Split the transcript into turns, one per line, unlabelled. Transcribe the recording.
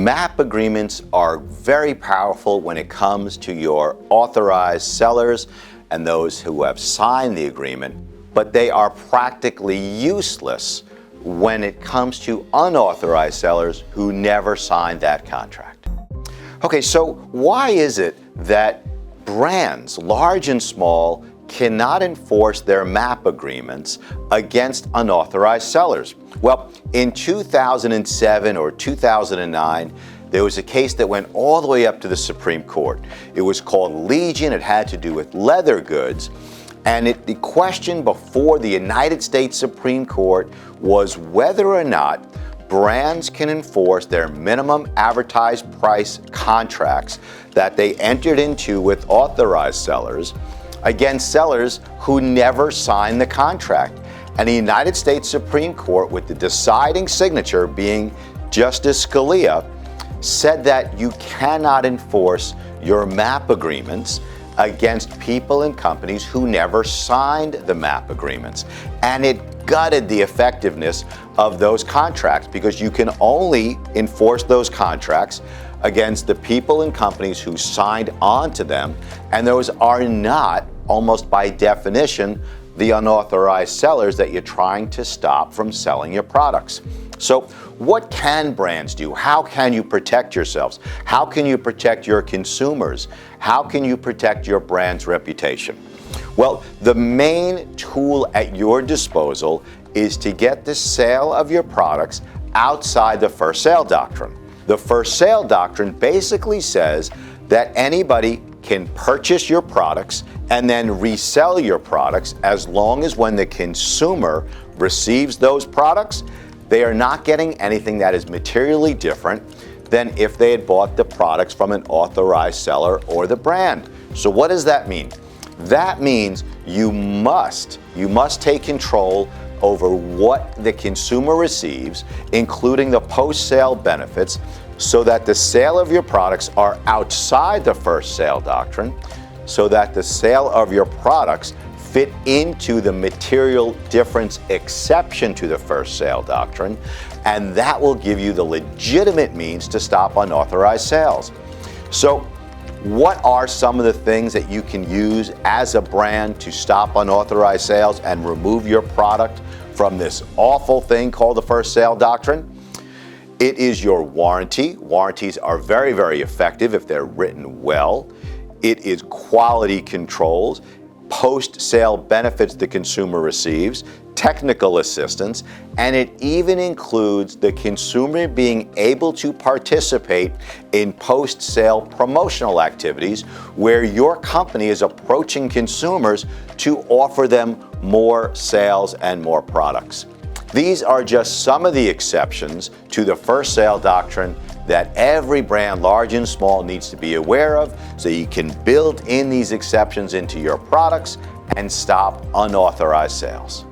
MAP agreements are very powerful when it comes to your authorized sellers and those who have signed the agreement, but they are practically useless when it comes to unauthorized sellers who never signed that contract. Okay, so why is it that brands, large and small, cannot enforce their MAP agreements against unauthorized sellers? Well, in 2007 or 2009, there was a case that went all the way up to the Supreme Court. It was called Legion. It had to do with leather goods. And the question before the United States Supreme Court was whether or not brands can enforce their minimum advertised price contracts that they entered into with authorized sellers against sellers who never signed the contract. And the United States Supreme Court, with the deciding signature being Justice Scalia, said that you cannot enforce your MAP agreements against people and companies who never signed the MAP agreements. And it gutted the effectiveness of those contracts, because you can only enforce those contracts against the people and companies who signed on to them, and those are not, almost by definition, the unauthorized sellers that you're trying to stop from selling your products. So what can brands do? How can you protect yourselves? How can you protect your consumers? How can you protect your brand's reputation? Well, the main tool at your disposal is to get the sale of your products outside the first sale doctrine. The first sale doctrine basically says that anybody can purchase your products and then resell your products as long as when the consumer receives those products, they are not getting anything that is materially different than if they had bought the products from an authorized seller or the brand. So what does that mean? That means you must take control over what the consumer receives, including the post-sale benefits, so that the sale of your products are outside the first sale doctrine, so that the sale of your products fit into the material difference exception to the first sale doctrine, and that will give you the legitimate means to stop unauthorized sales. So what are some of the things that you can use as a brand to stop unauthorized sales and remove your product from this awful thing called the first sale doctrine? It is your warranty. Warranties are very, very effective if they're written well. It is quality controls, post-sale benefits the consumer receives, technical assistance, and it even includes the consumer being able to participate in post-sale promotional activities where your company is approaching consumers to offer them more sales and more products. These are just some of the exceptions to the first sale doctrine that every brand, large and small, needs to be aware of, so you can build in these exceptions into your products and stop unauthorized sales.